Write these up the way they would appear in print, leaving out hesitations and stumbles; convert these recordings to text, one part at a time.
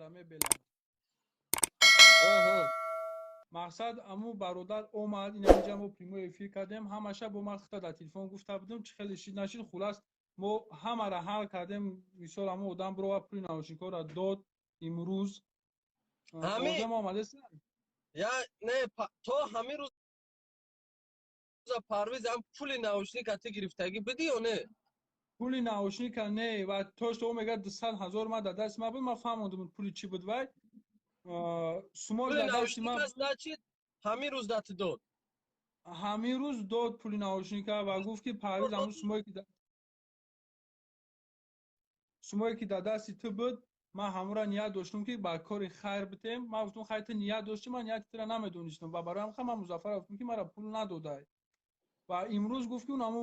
яраме беланд. Ага. мақсад аму бародар омад инҷа мо прямой эфир кардем, ҳамаша бо ман хата дар телефон гуфта будем чӣ хеле шид нашид. хулас мо ҳамаро ҳал кардем. мисол аму одам бирова пули наушникҳоро дод имрӯз. Ҳамин озем омадасан? я не то ҳамин рӯза парвиз ам пули наушника ти гирифтагӣ бидӣ ё не? пули наушника не ва то што о мегӯяд 200,000 ма дар дасти ман буд. ман фаҳмондам пули чӣ буд. вай сумош Пули дар дасти ман наушника буд. значит ҳамин рӯз да ти дод. ҳамин рӯз дод пули наушника ва гуфт ки парвиз аму сумое ки дар дасти ту буд, ман ҳамура ният доштум ки ба кори хайр битем. ман гуфтам хайр ту ният дошти, ман нияти тура намедонистам ва барои ҳамин ман Музаффар гуфтам ки мара пул надодай. ва имрӯз гуфт ки аму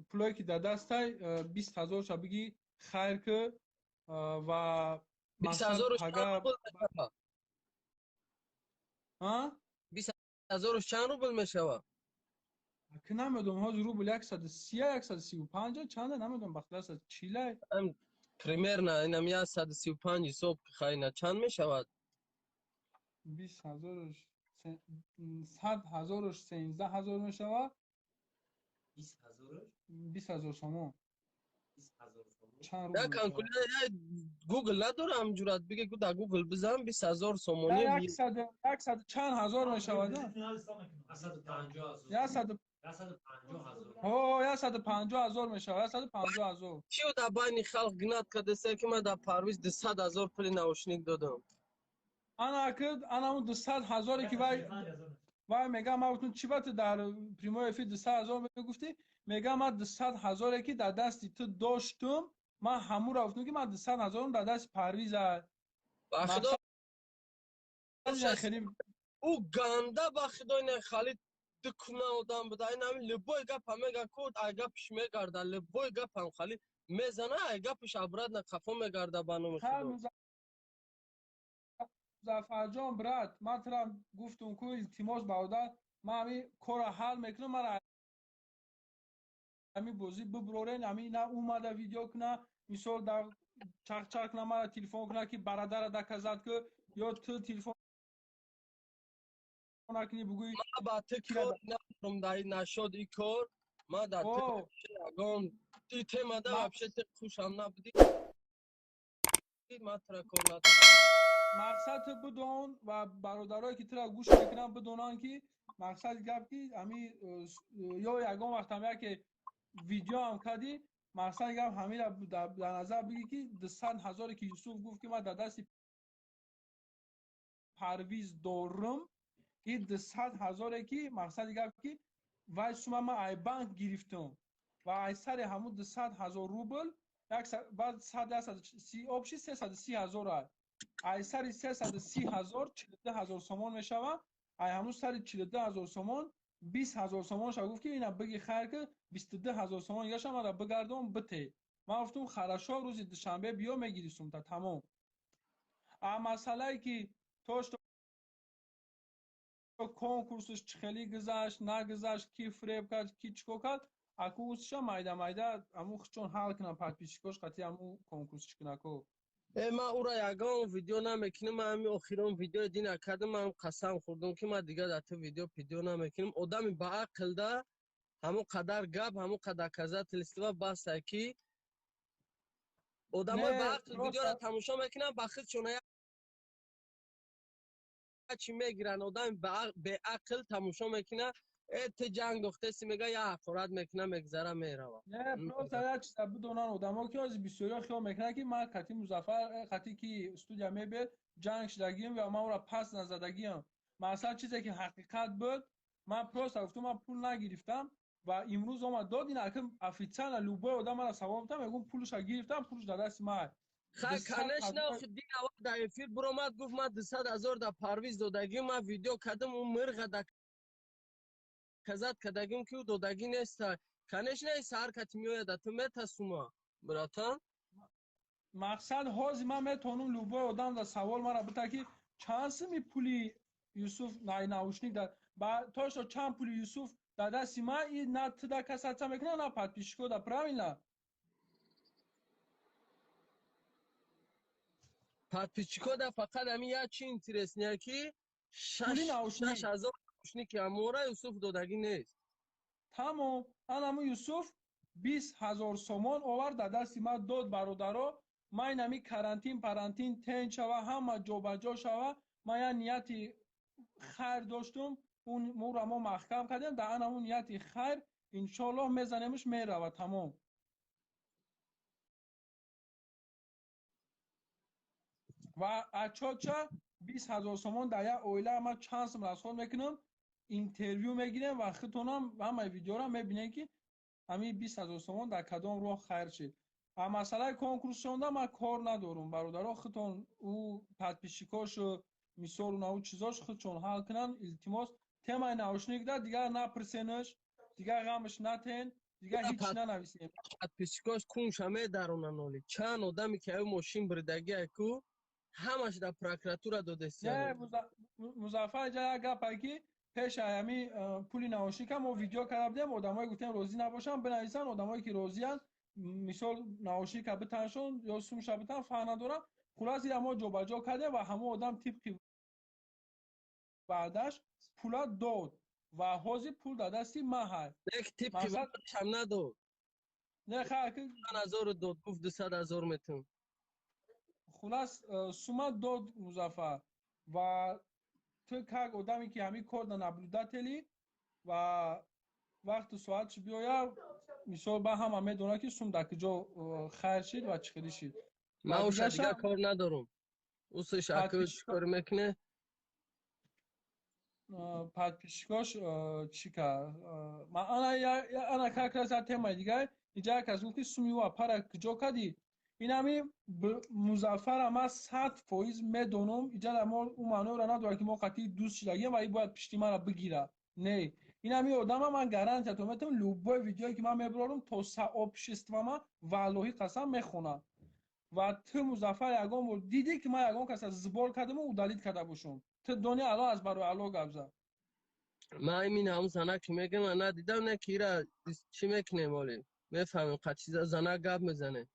пулое ки дар дастай 20,000 ша биги хайр ки ва 20,000 агар 20,000 чанд рубл мешавад? ки намедонам ҳозир рубл 130 135 чанда намедонам бахтиаса чилай примерно инам 135 ҳисоб хайна чанд мешавад? 20,000 100,000 13,000 мешавад. 20,000 сомон. Я калкулятор Google надорам ҷурат биге ку дар Google бизан 20,000 сомони 100 чанд ҳазор мешавад? 150,000 мешавад. 150,000 киё дар байни халқ гинат кардеса ки ман дар парвиз 200,000 пули наушник додам. ана ки анаму 200,000 ки вай мега ман гуфтам чӣ бати дар прямой эфир 200,000 мегуфтӣ? мега ман 200,000 ки дар дасти ту доштум, ман ҳамура гуфтам ки ман 200,000 дар дасти парвиз аст. ба худо ӯ ганда ба худо ин хали дикуна одам буда инам любой гапа мега ку ай гапиш мегарда любой гапам хали мезана ай гапиш обратно қафо мегарда ба номи худо. Музаффарҷон брат, ман тура гуфтум ку илтимос бародар, ман ҳамин кора ҳал мекунам, мара ҳамин бозӣ биброрен, ҳамин на омада видео куна, мисол дар чарх куна, мара телефон куна ки барадара дака зад ку ё ту телефон накунӣ бугӯй ман ба ту кор надорам дар ин нашод ин кор ман дар ту ягон ин темада вообще ту хушам набуди ман тура кор надорам. мақсад ту бидон ва бародарое ки тура гӯш мекунанд бидонанд ки мақсади гап ки ҳамин ё ягон вақтам яке видео ҳам кардӣ, мақсади гап ҳаминро дар назар бигир ки 200,000 ки Юсуф гуфт ки ман дар дасти парвиз дорум, ин 200,000 ки мақсади гап ки вай сума ман ай банк гирифтам ва ай сари ҳамун 200,000 рубл баъд 130 обши 330,000 аст. ай сари 330,000 42,000 сомон мешавад. ай ҳамун сари 42,000 сомон 20,000 сомон ша гуфт ки ина биги хайр ки 22,000 сомон яша мара бигардон бите. ман гуфтам харашо рӯзи душанбе биё мегирисум та тамом. а масъалае ки то што конкурсиш чӣ хеле гузашт нагузашт, ки фреб кард, ки чикор кард, аку усиша майда аму хичон ҳал кунам подписчикош қати аму конкурсиш кунако. ман ӯра ягон видео намекунам. ман ҳамин охирон видео дина кардам. ман қасам хӯрдам ки ман дигар дар ту видео пидео намекунам. одами баақлда ҳамон қадар гап ҳамон қадар казателистива баста ки одамои баақл видеоро тамошо мекунанд ба худшон чӣ мегиранд. одами беақл тамошо мекунад ти ҷанг дохтаси мега я ҳақорат мекунад мегзара мерава. не просто як чиза бидонанд одамо ки ҳозир бисёриҳо хиёл мекунанд ки ман қати Музаффар қати ки студия мебиед ҷанг шудагиам ва ман ӯро пас назадагиам. масалан чизе ки ҳақиқат буд, ман просто гуфтам ман пул нагирифтам ва имрӯз омад дод ин аки официально любой одам мара савол мекунад мегӯм пулашро гирифтам, пулаш дар дасти ман. хай конечно дин аввал дар эфир биромад гуфт ман 200,000 дар парвиз додагим. ман видео кардам ӯ мирға дар казат кардагим ки ӯ додагӣ нест. конечно саҳар кати меояд ту метасума братан. мақсад ҳозир ман метавонам любой одам дар савол мара бита ки чанд сими пули Юсуф наушник дар то што чанд пули Юсуф дар дасти ман ин на ту да касатса мекунад на подписчикода правильно. подписчиков да фақат ҳамин як чи интереснее ки پولی ناوشنی 6000 наушник амора Юсуф додагӣ нест. تمام انمو یوسف 20,000 سومون آورد در دستی ما داد برادرها ما اینمی کرانتین تنگ شوه همه جابجا شوه ما یه نیتی خیر داشتم اون مو ما محکم کردیم در انمو نیتی خیر انشالله میزنیمش میروه تمام و اچاچا 20,000 سومون در یه اویله ما چانس رسول میکنم اینترویو میگیرم و خودتونم همه ویدیو را میبینین که همین 20,000 سومون در کدام راه خیر شد. اما مسئله کنکورس شونده ما کار ندارم برادرها خودتون او подписчикاش و مثال اون چیزاش خودشون حل کنن التماس تم ناوشنیک ده دیگه نپرسینش دیگه غمش نتین دیگه هیچ ننویسین подписчикاش کونشمه درونن اولی چند آدمی که او ماشین بردگی اکو همش در پروکراتورا داده نه مظفر جای گپی که پیش همی پولی نوشی که ما ویدیو کردیم آدمایی گفتن روزی نباشن بنویسن آدمایی که روزیان مثال نوشی که بتنشون یا سومش بتن فهم ندارن خلاص ما جابجا کرده و همه آدم طبق بعدش پولا داد و حاضر پول داده دستی ما هست یک طبق بعدش هم نداد نه خیر که 1000 داد گفت 200,000 میتون خلاص سوما داد مظفر و تو که آدمی که همین کار نبلودتلی و وقت ساعتش بیاید مثال به همه میدونه که سوم در کجا خیر شد و چخیلی شد من اوش دیگه کار ندارم اوسه شکلش کار میکنه подписчикош چی کرد انا که کلاس تیم دیگه اینجا کسی که سومی و پارا کجا کردی این همی مظفر ما 100% میدونم اینجا ما اون مانو را نداره که ما قطعی دوست شدگیم و این باید پشتی من را بگیره نه این همی آدم من گارانتی تو میتونم لوبای ویدیویی که من میبرم تا ساعت شست و من والله قسم میخونم و تو مظفر یگان دیدی که من یگان کسی زبال کردم و دلیل کرده باشم تو دنیا الان از برای علا گبزه ما این همون زنک که میگم من ندیدم نه کیرا چی میکنه مولی میفهمم قطعی زنک گب میزنه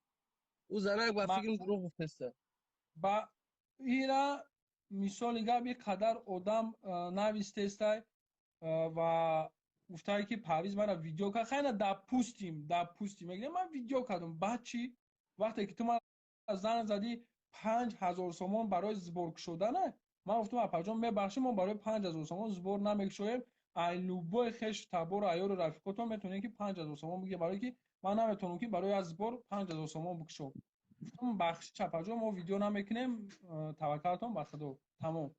او زنک با فکرم دروغ گفته با ایرا مثال گب یک قدر آدم نویسته است و گفته که پرویز من ویدیو کرد خیلی در پوستیم میگه من ویدیو کردم بعد چی وقتی که تو من زن زدی 5,000 سومون برای زبرگ شدنه من گفتم اپاجون میبخشیم ما برای 5,000 سومون زبر نمیگشویم ایلوبو خش تبور ایار رفیقاتون میتونه که 5,000 سومون بگه برای که من نمیتونم که برای از زبر 5,000 سومون بکشم گفتم بخش چپاجون ما ویدیو نمیکنیم توکلتون به خدا تمام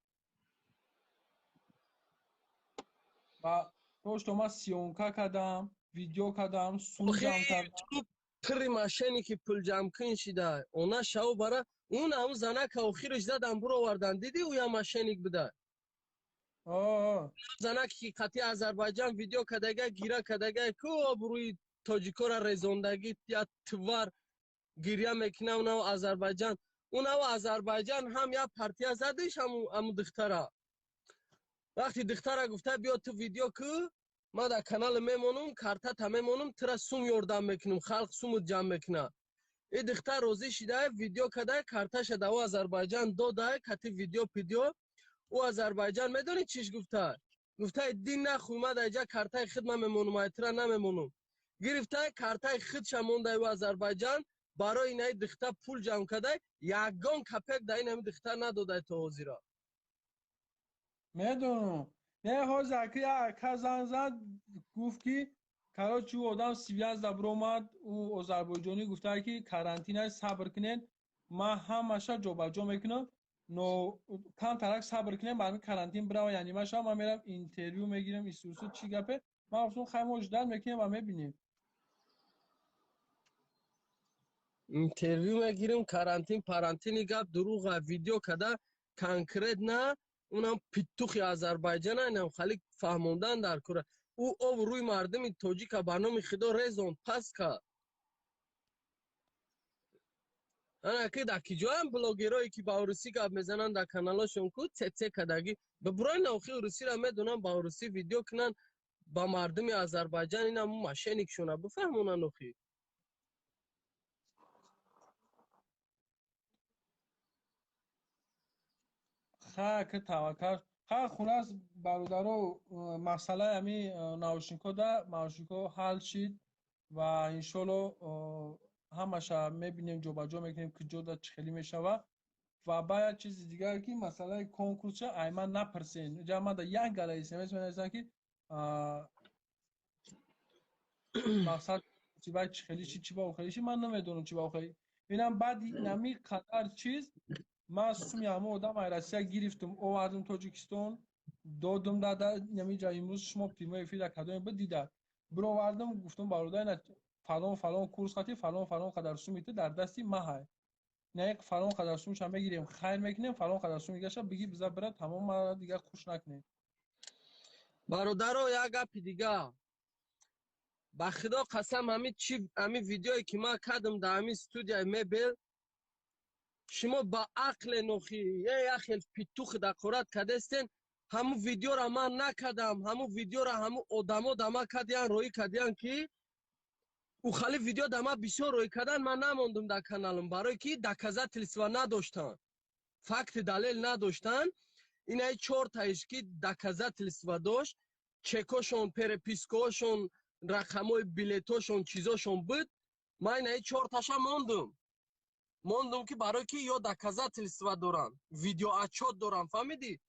و روش تو ما سیونکا کردم ویدیو کردم سون جمع کردم پری ماشینی که پول جمع کن شده اونا شو برای اون همون زنک آخرش زدن برو آوردن دیدی او یا ماشینیک بده زنک که قطعی آذربایجان ویدیو کدگه گیره کدگه که بروی تاجیکو را رزوندگی یا توار گیریه میکنه اون آذربایجان اون آذربایجان هم یا پارتیا زدش هم دختره وقتی دختره گفته بیا تو ویدیو که ما در کانال میمونم کارتا تا میمونم ترا سوم یاردم میکنم خلق سوم جمع میکنه این دختر روزی شده ویدیو کده کارتا شده و آذربایجان داده کتی ویدیو او آذربایجان میدونی چیش گفته گفته دین نخوی ما در اینجا کارتای خود من میمونم ایترا نمیمونم گرفته کارتای خودش مونده و آذربایجان برای این دختر پول جمع کده یگان کپک در این دختر نداده تو حاضیرا میدونم نه ها زکی اکا زن زد گفت که کرا چو آدم سیویاز دبر اومد او آذربایجانی گفته که کرانتینای صبر کنین ما همشا جابجا میکنم نو کم ترک صبر کنین برای کرانتین برام یعنی من میرم اینترویو میگیرم ایسوسو چی گپه ما گفتم خیلی مجدل میکنیم و میبینیم اینترویو میگیریم پارانتینی گپ دروغ ویدیو کده کنکرت نه اونم پیتوخی آذربایجان هم خالی فهموندن در کره او روی مردم توجیک برنامه خدا رزون پس که انا که در کجا هم بلاگرایی که با روسی گپ میزنن در کانالاشون کو تته کدگی به برای نوخی روسی را میدونن با روسی ویدیو کنن با مردم آذربایجان اینا ماشینیک شونه بفهمونن نوخی ха ки таваккал ха хулас бародаро масъалаи ами наушникҳо да наушникҳо ҳал шид ва иншоалло ҳамаша мебинем ҷобаҷо мекунем ки ҷода чӣ хеле мешавад ва ба як чизи дигар ки масъалаи конкурсша айман напарсен ҷа ман да як гала смс менависам ки мақсад чибай чӣ хеле шид чӣ ба охириши ман намедонам чӣ ба охирӣ инам баъди нами қадар чиз ман суми ҳама одамаи Россия гирифтум овардум Тоҷикистон додум дада намиҷа имрӯз шумо прямой эфир кадоме бидида бировардум гуфтум бародарина фалон фалон курс хати фалон фалон қадар суми ту дар дасти ма ҳай не фалон қадар сумша мегирем хайр мекунем фалон қадар суми гаша биги биза бира тамом ма дига хуш накунем. бародаро як гапи дига ба худо қасам ҳамин видеое ки ман кардам дар ҳамин студияи мебел шумо ба ақле нохи як хел питухи дақорат кардестен ҳамун видеора ман накардам ҳамун видеора ҳамун одамо да ман кардиян роӣ кардиян ки ухали видео да ман бисёр роӣ кардан ман намондум дар каналам барое ки доказательства надоштан факти далел надоштан инаи 4 таиш ки доказательства дошт чекошон перепискаошон рақамои билетошон чизошон буд ман инаи 4 таша мондум ки барое ки ё доказательства дорам видеоотчёт дорам фаҳмидӣ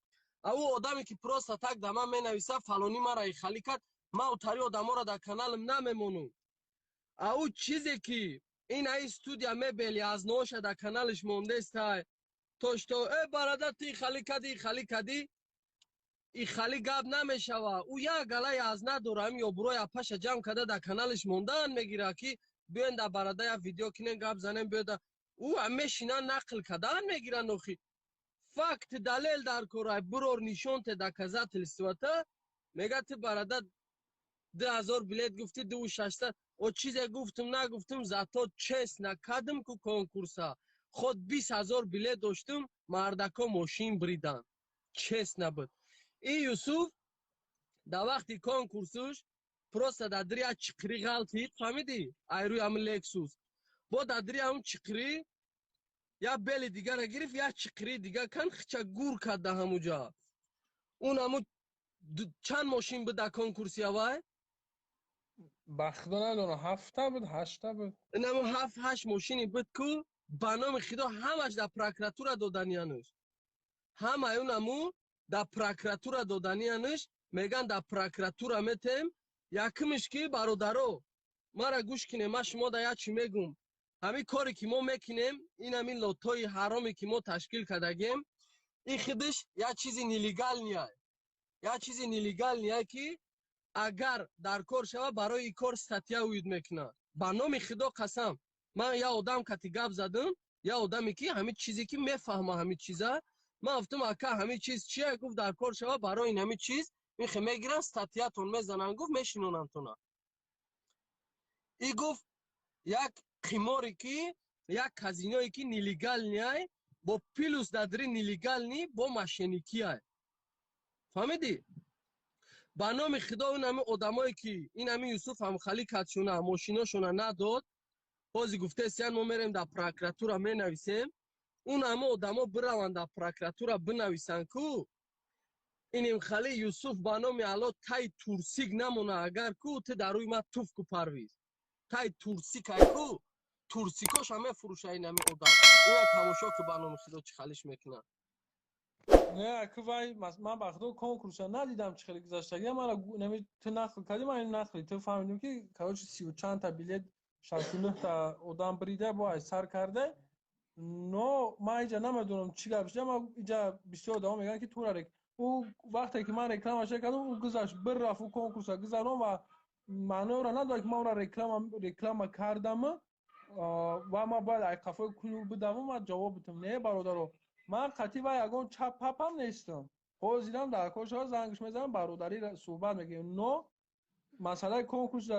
аву одаме ки просто так да ман менависа фалони мара ихалӣ кард ман утари одаморо дар каналам намемонам ау чизе ки инаи студия мебели аз ноша дар каналиш мондестай тошто бародар ту ихалӣ кардӣ ихалӣ гап намешава ӯ як галаи аз надорам ё буроя паша ҷамъ карда дар каналиш мондан мегира ки биёен дар бародар як видео кинем гап занем биёда ӯ мешинан нақл кардан мегиранд охи факт далел дар корай бурор нишонте доказательствата мега ту бародар 2000 билет гуфти 2600 о чизе гуфтум нагуфтум зато честна кардам ку конкурса худ 20000 билет доштум мардако мошин бридан честна буд и Юсуф да вақти конкурсуш просто да дри як чиқри ғалтид фаҳмидӣ айрӯи ҳамин лексус бо да дри ҳамин чиқри як бели дигара гирифт як чиқри дига кан хича гур кард да ҳамуҷа он ҳамун чанд мошин буд дар конкурси авай ба худо надонам 7 буд 8 буд инаму 7-8 мошини буд ку ба номи худо ҳамаш дар прокуратура доданияныш ҳамаи унаму дар прокуратура доданияныш меган дар прокуратура метем якимиш ки бародаро мара гӯш кинем ман шумо да як чӣ мегум ҳамин коре ки мо мекунем ин ҳамин лотои ҳароме ки мо ташкил кардагем ин худиш як чизи нелегал ки агар дар кор шава барои ин кор статья уид мекунад ба номи худо қасам ман як одам кати гап задам як одаме ки ҳамин чизе ки мефаҳма ҳамин чиза ман гуфтам ака ҳамин чиз чия гуфт дар кор шава барои ин ҳамин чиз михе мегиранд статьятон мезананд гуфт мешинонандтона и гуфт як қиморе ки як казиное ки нелегалниай бо плюс дадри нелегални бо мошенникиай фаҳмидӣ ба номи худо ин ҳамин одамое ки ин ҳамин Юсуф ҳамхалӣ кардшона мошиношона надод ҳозир гуфтесиян мо мерем дар прокуратура менависем он ҳамин одамо бираванд дар прокуратура бинависанд ку ин имхали Юсуф ба номи алло тай турсик намона агар ку ту дар рӯи ман туф ку парвиз тай турсикай ку турсикоша мефурӯша ин ҳамин одам ина тамошо ку ба номи худо чӣ халиш мекунад не ки вай ман ба худо конкурсша надидам чӣ хеле гузашта я мара нами ту нақл кардӣ ман нақли ту фаҳмидем ки короче 30 чанд та билет 69 та одам брида бо ай сар карда но ман иҷа намедонам чӣ гап шуда ман иҷа бисёр одамон мегӯянд ки тура ӯ вақте ки ман рекламаша кардам ӯ гузашт бирафт ӯ конкурсша гузарон ва маъноро надорад ки ман онро реклама кардам ва ман бояд ай қафои кулу бидавам ман ҷавоб бидам не бародаро ман қатъӣ ва ягон чап папам нестам ҳозирам дар кор шава зангш мезанам бародарӣ суҳбат мекунем но масъалаи конкурсша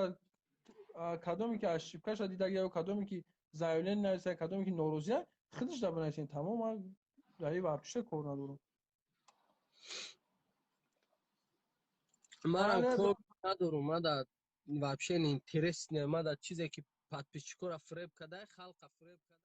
кадоме ки аз шипкаша дидаги ё кадоме ки заявление нависа кадоме ки норозия худаш да бинависен тамом ман дар ин вартиша кор надорам манам кор надорам ман дар вообще интерес не ман дар чизе ки подписчикора фреб карда халқа фреб карда